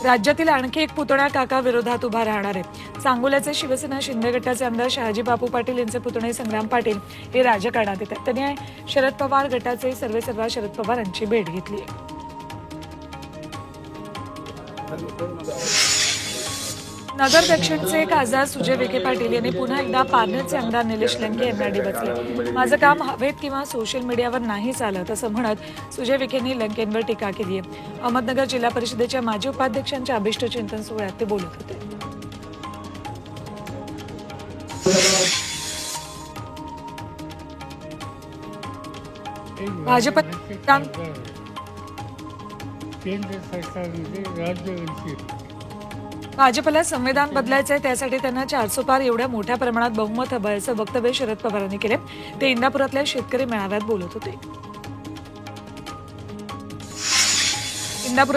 राज्यातील आणखी एक पुतण्या काका विरोधात उभा राहणार आहे। सांगोल्याचे शिवसेना शिंदे गटाचे आमदार शहाजी बापू पाटील यांचे पुतणे संग्राम पाटील हे राजकारणात येतात। त्यांनी शरद पवार गटाचे सर्वेसर्वा शरद पवार यांची भेट घेतली आहे। नगर दक्षिणचे खासदार सुजय विखे पाटील यांनी पुन्हा एकदा पारनेरचे आमदार निलेश लंके यांना डिवचले। माझं काम हवेत किंवा सोशल मीडियावर नाही चालत असं म्हणत सुजय विखेंनी लंकेंवर टीका केली आहे। अहमदनगर जिल्हा परिषदेच्या माजी उपाध्यक्षांच्या अभिष्ट चिंतन सोहळ्यात ते बोलत होते। भाजप केंद्र सरकारमध्ये राज्य भाजपला संविधान बदलायचं आहे, त्यासाठी त्यांना 400 पार एवढ्या मोठ्या प्रमाणात बहुमत हवं असं वक्तव्य शरद पवारांनी केले। ते इंदापुरातल्या शेतकरी मेळाव्यात बोलत होते।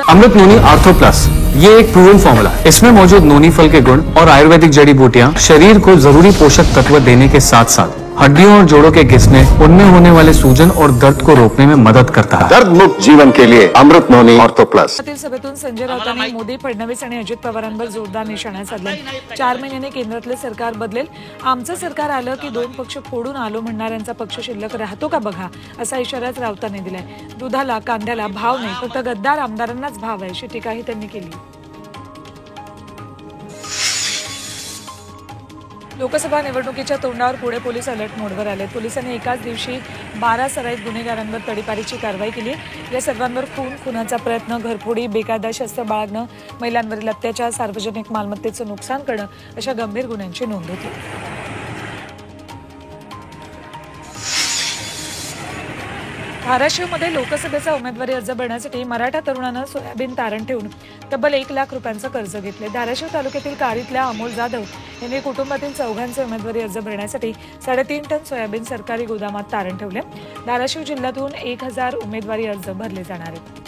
अमृत नोनी आर्थो प्लस ये एक प्रूवन फॉर्मूला, इसमें मौजूद नोनी फल के गुण और आयुर्वेदिक जड़ी बूटियां शरीर को जरूरी पोषक तत्व देने के साथ साथ हड्डियों और जोड़ों के घिसने, उनमें होने वाले सूजन और दर्द को रोकने में मदद करता है। दर्द मुक्त जीवन के लिए अमृत नोनी आर्थो प्लस। सभेतून संजय राऊतांनी मोदी, फडणवीस आणि अजित पवारांवर जोरदार निशाणा साधला। 4 महिन्यांनी केंद्रातलं सरकार बदलेल, आमचं सरकार आलं की 2 पक्ष फोडून आलो म्हणणाऱ्यांचा पक्ष शिल्लक राहतो का बघा, असा इशाराच राऊतांनी दिलाय। दुधाला कांद्याला भाव नाही, फक्त गद्दार आमदारांनाच भाव आहे अशी टीकाही त्यांनी केली। लोकसभा निवडणुकीच्या तोंडावर पुणे पोलीस अलर्ट मोडवर आले। पोलिसांनी एकाच दिवशी 12 सराईत गुन्हेगारांवर तडीपारीची कारवाई केली। या सर्वांवर खून, खुनाचा प्रयत्न, घरफोडी, बेकायदा शस्त्र बाळगणं, महिलांवरील अत्याचार, सार्वजनिक मालमत्तेचं नुकसान करणं अशा गंभीर गुन्ह्यांची नोंद होती। धाराशिवमध्ये लोकसभेचा उमेदवारी अर्ज भरण्यासाठी मराठा तरुणानं सोयाबीन तारण ठेवून तब्बल 1 लाख रुपयांचं कर्ज घेतले। धाराशिव तालुक्यातील कारीतल्या अमोल जाधव यांनी कुटुंबातील 4घांचे उमेदवारी अर्ज भरण्यासाठी 3.5 टन सोयाबीन सरकारी गोदामात तारण ठेवले। धाराशिव जिल्ह्यातून 1000 उमेदवारी अर्ज भरले जाणार आहेत।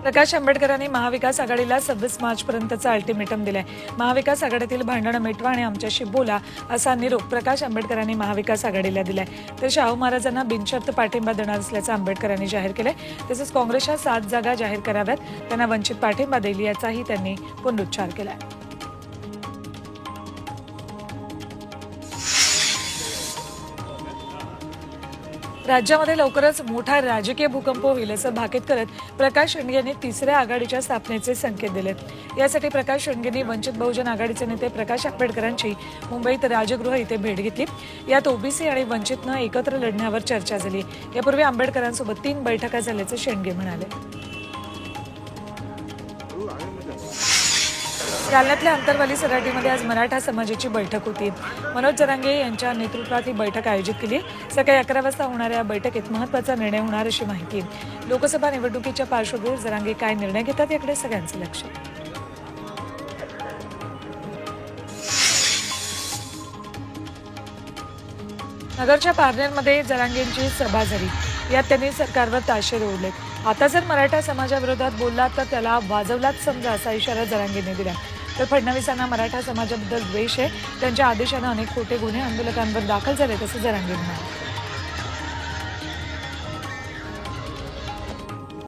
प्रकाश आंबेडकरांनी महाविकास आघाडीला 26 मार्चपर्यंतचा अल्टिमेटम दिलाय। महाविकास आघाडीतील भांडणं मिटवा आणि आमच्याशी बोला असा निरोप प्रकाश आंबेडकरांनी महाविकास आघाडीला दिलाय। तर शाहू महाराजांना बिनशर्त पाठिंबा देणार असल्याचं आंबेडकरांनी जाहीर केलंय। तसंच काँग्रेसच्या 7 जागा जाहीर कराव्यात, त्यांना वंचित पाठिंबा देईल याचाही त्यांनी पुनरुच्चार केलाय। राज्यामध्ये लवकरच मोठा राजकीय भूकंप होईल असं भाकीत करत प्रकाश शेंडगे यांनी 3ऱ्या आघाडीच्या स्थापनेचे संकेत दिलेत। यासाठी प्रकाश शेंडगेंनी वंचित बहुजन आघाडीचे नेते प्रकाश आंबेडकरांची मुंबईत राजगृह इथे भेट घेतली। यात ओबीसी आणि वंचितनं एकत्र लढण्यावर चर्चा झाली। यापूर्वी आंबेडकरांसोबत 3 बैठका झाल्याचं शेंडगे म्हणाले। जालन्यातल्या अंतरवाली सराटीमध्ये आज मराठा समाजाची बैठक होती। मनोज जरांगे यांच्या नेतृत्वात ही बैठक आयोजित केली। सकाळी 11 वाजता होणाऱ्या बैठकीत महत्त्वाचा निर्णय होणार अशी माहिती। लोकसभा निवडणुकीच्या पार्श्वभूमीवर जरांगे काय निर्णय घेतात याकडे सगळ्यांचं लक्ष आहे। नगरच्या पारनेरमध्ये जरांगेंची सभा झाली। यात त्यांनी सरकारवर ताशेरे ओढले। आता जर मराठा समाजाविरोधात बोलला तर त्याला वाजवलाच समजा असा इशारा जरांगेंनी दिला। तर फडणवीसांना मराठा समाजाबद्दल द्वेष आहे, त्यांच्या आदेशानं अनेक खोटे गुन्हे आंदोलकांवर दाखल झाले असं जरांगे म्हणाले।